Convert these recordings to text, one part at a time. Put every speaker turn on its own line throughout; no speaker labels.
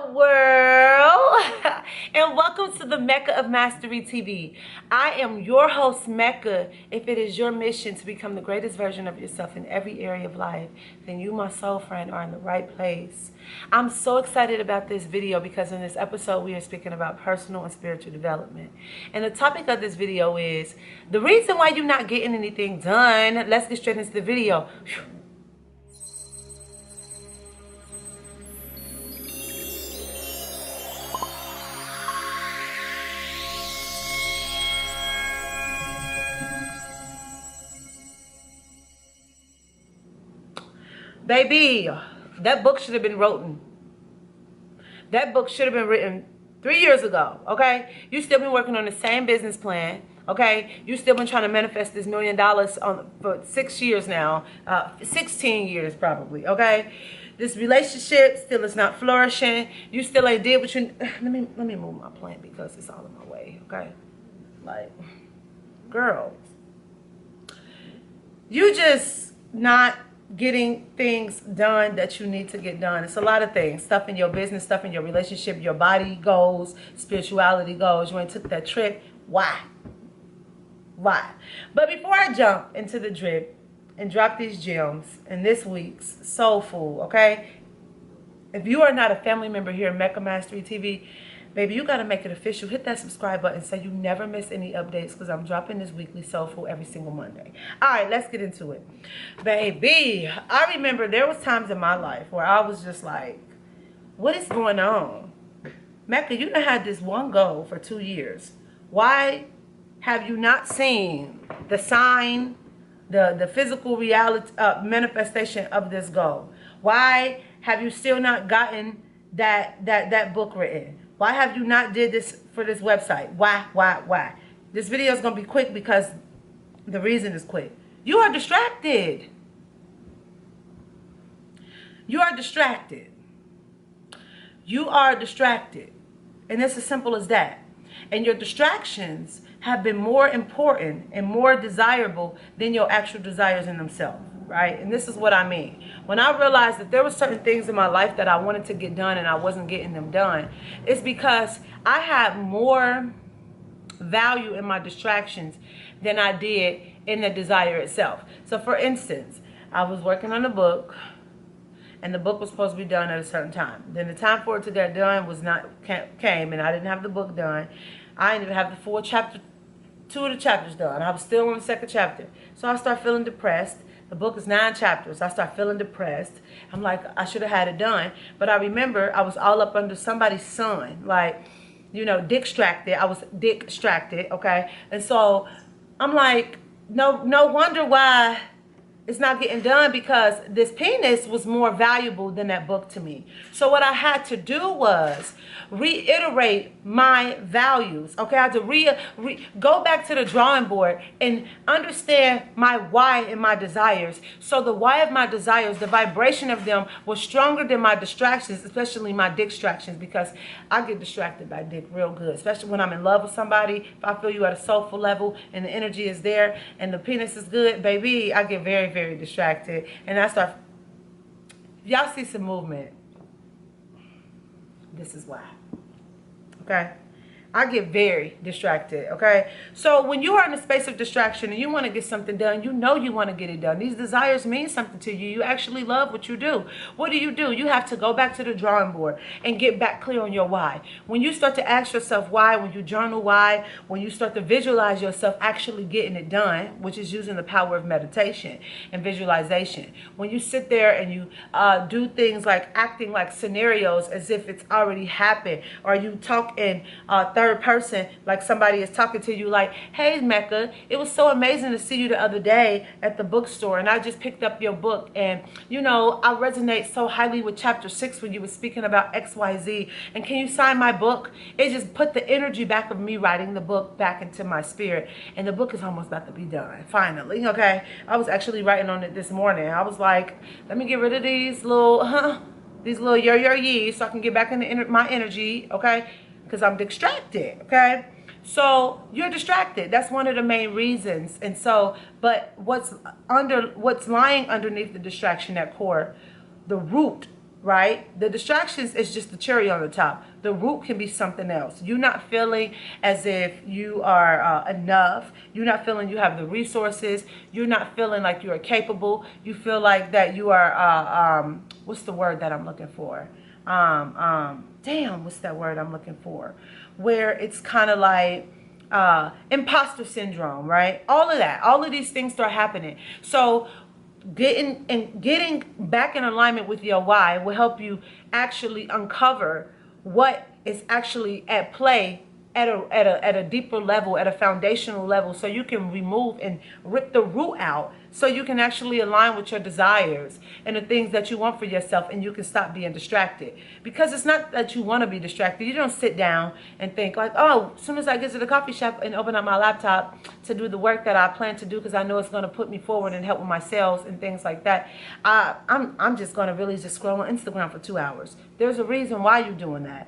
up, world? And welcome to the Mecca of Mastery TV. I am your host, Mecca. If it is your mission to become the greatest version of yourself in every area of life, then you, my soul friend, are in the right place. I'm so excited about this video because in this episode, we are speaking about personal and spiritual development. And the topic of this video is the reason why you're not getting anything done. Let's get straight into the video. Baby, that book should have been written. That book should have been written 3 years ago, okay? You still been working on the same business plan, okay? You still been trying to manifest this $1 million for 6 years now, 16 years probably, okay? This relationship still is not flourishing. You still ain't did what you... Let me move my plant because it's all in my way, okay? Like, girl, you just not getting things done that you need to get done. It's a lot of things. Stuff in your business, stuff in your relationship, your body goals, spirituality goals. You ain't took that trip. Why? But before I jump into the drip and drop these gems in this week's Soul Food, okay? If you are not a family member here at Mecca Mastery TV, baby, you got to make it official. Hit that subscribe button so you never miss any updates because I'm dropping this weekly Soul Food every single Monday. All right, let's get into it. Baby, I remember there was times in my life where I was just like, what is going on? Mecca, you done had this one goal for 2 years. Why have you not seen the sign, the physical reality, manifestation of this goal? Why have you still not gotten that book written? Why have you not did this for this website? Why? This video is going to be quick because the reason is quick. You are distracted. You are distracted. You are distracted. And it's as simple as that. And your distractions have been more important and more desirable than your actual desires in themselves. Right? And this is what I mean. When I realized that there were certain things in my life that I wanted to get done and I wasn't getting them done, it's because I had more value in my distractions than I did in the desire itself. So for instance, I was working on a book and the book was supposed to be done at a certain time. Then the time for it to get done came and I didn't have the book done. I didn't even have the full chapter, 2 of the chapters done. I was still on the 2nd chapter. So I started feeling depressed. The book is 9 chapters. I start feeling depressed. I'm like, I should have had it done. But I remember I was all up under somebody's son. Like, you know, distracted. I was distracted, okay? And so I'm like, no wonder why it's not getting done, because this penis was more valuable than that book to me. So what I had to do was reiterate my values. Okay, I had to go back to the drawing board and understand my why and my desires. So the why of my desires, the vibration of them was stronger than my distractions, especially my distractions, because I get distracted by dick real good, especially when I'm in love with somebody. If I feel you at a soulful level and the energy is there and the penis is good, baby, I get very, very distracted. And I start, y'all see some movement. This is why. Okay? I get very distracted, okay? So when you are in a space of distraction and you want to get something done, you know you want to get it done. These desires mean something to you. You actually love what you do. What do? You have to go back to the drawing board and get back clear on your why. When you start to ask yourself why, when you journal why, when you start to visualize yourself actually getting it done, which is using the power of meditation and visualization. When you sit there and you do things like acting like scenarios as if it's already happened, or you talk in third person, like somebody is talking to you like, hey Mecca, it was so amazing to see you the other day at the bookstore and I just picked up your book and you know I resonate so highly with chapter 6 when you were speaking about XYZ, and can you sign my book? It just put the energy back of me writing the book back into my spirit, and the book is almost about to be done finally. Okay, I was actually writing on it this morning. I was like, let me get rid of these little yo-yo-yees so I can get back into my energy, okay? Because I'm distracted, okay? So you're distracted. That's one of the main reasons. And so, but what's lying underneath the distraction at core, the root right? The distractions is just the cherry on the top. The root can be something else. You're not feeling as if you are enough. You're not feeling you have the resources. You're not feeling like you are capable. You feel like that you are, what's the word that I'm looking for? Damn, what's that word I'm looking for? Where it's kind of like imposter syndrome, right? All of that, all of these things start happening. So getting back in alignment with your why will help you actually uncover what is actually at play at a deeper level, at a foundational level, so you can remove and rip the root out, so you can actually align with your desires and the things that you want for yourself, and you can stop being distracted. Because it's not that you want to be distracted. You don't sit down and think like, oh, as soon as I get to the coffee shop and open up my laptop to do the work that I plan to do, because I know it's going to put me forward and help with my sales and things like that, I'm just going to really just scroll on Instagram for 2 hours. There's a reason why you're doing that.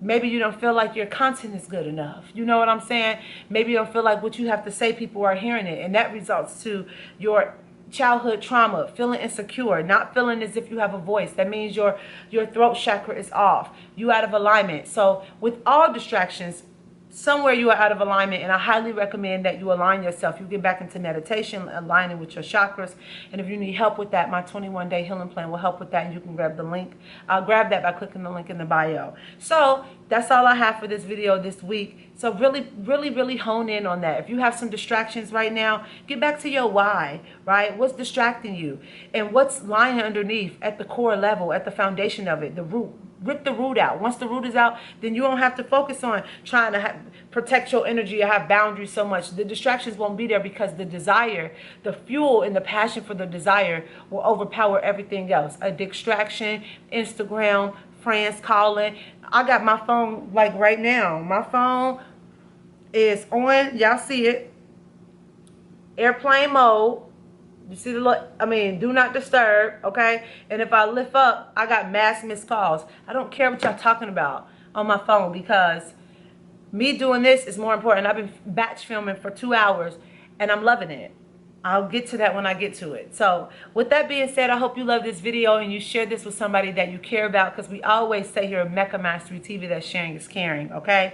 Maybe you don't feel like your content is good enough. You know what I'm saying? Maybe you don't feel like what you have to say, people are hearing it. And that results to your childhood trauma, feeling insecure, not feeling as if you have a voice. That means your throat chakra is off. You out of alignment. So with all distractions, somewhere you are out of alignment, and I highly recommend that you align yourself. You get back into meditation, aligning with your chakras. And if you need help with that, my 21-day healing plan will help with that, and you can grab the link. I'll grab that by clicking the link in the bio. So that's all I have for this video this week. So really hone in on that. If you have some distractions right now, get back to your why, right? What's distracting you, and what's lying underneath at the core level, at the foundation of it, the root. Rip the root out. Once the root is out, then you don't have to focus on trying to protect your energy or have boundaries so much. The distractions won't be there, because the desire, the fuel and the passion for the desire will overpower everything else. A distraction, Instagram, friends calling. I got my phone like right now. My phone is on, y'all see it, airplane mode. You see the look? I mean, do not disturb, okay? And if I lift up, I got mass missed calls. I don't care what y'all talking about on my phone, because me doing this is more important. I've been batch filming for 2 hours, and I'm loving it. I'll get to that when I get to it. So with that being said, I hope you love this video and you share this with somebody that you care about, because we always say here at Mecca Mastery TV that sharing is caring, okay?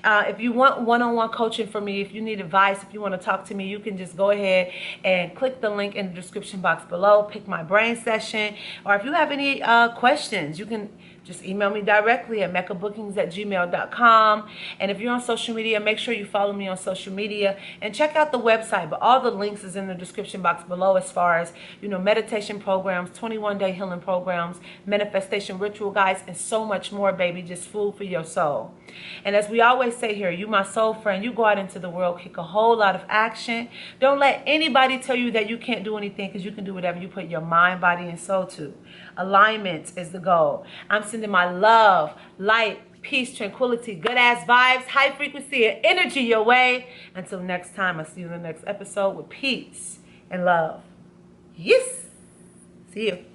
If you want one-on-one coaching from me, if you need advice, if you want to talk to me, you can just go ahead and click the link in the description box below, pick my brain session, or if you have any questions, you can just email me directly at meccabookings@gmail.com. And if you're on social media, make sure you follow me on social media and check out the website. But all the links is in the description box below, as far as, you know, meditation programs, 21-day healing programs, manifestation ritual guides, and so much more, baby. Just food for your soul. And as we always say here, you my soul friend, you go out into the world, kick a whole lot of action. Don't let anybody tell you that you can't do anything, because you can do whatever you put your mind, body, and soul to. Alignment is the goal. I'm sending my love, light, peace, tranquility, good ass vibes, high frequency, and energy your way. Until next time, I'll see you in the next episode with peace and love. Yes. See you.